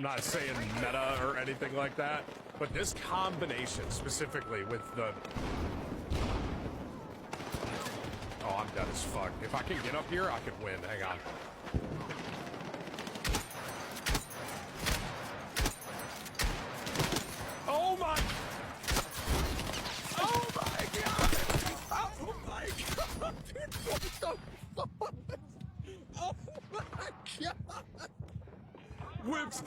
I'm not saying meta or anything like that, but this combination specifically with the... Oh, I'm dead as fuck. If I can get up here, I could win. Hang on. Oh my... Oh my god! Oh my god! What the fuck? Oh my god! Whips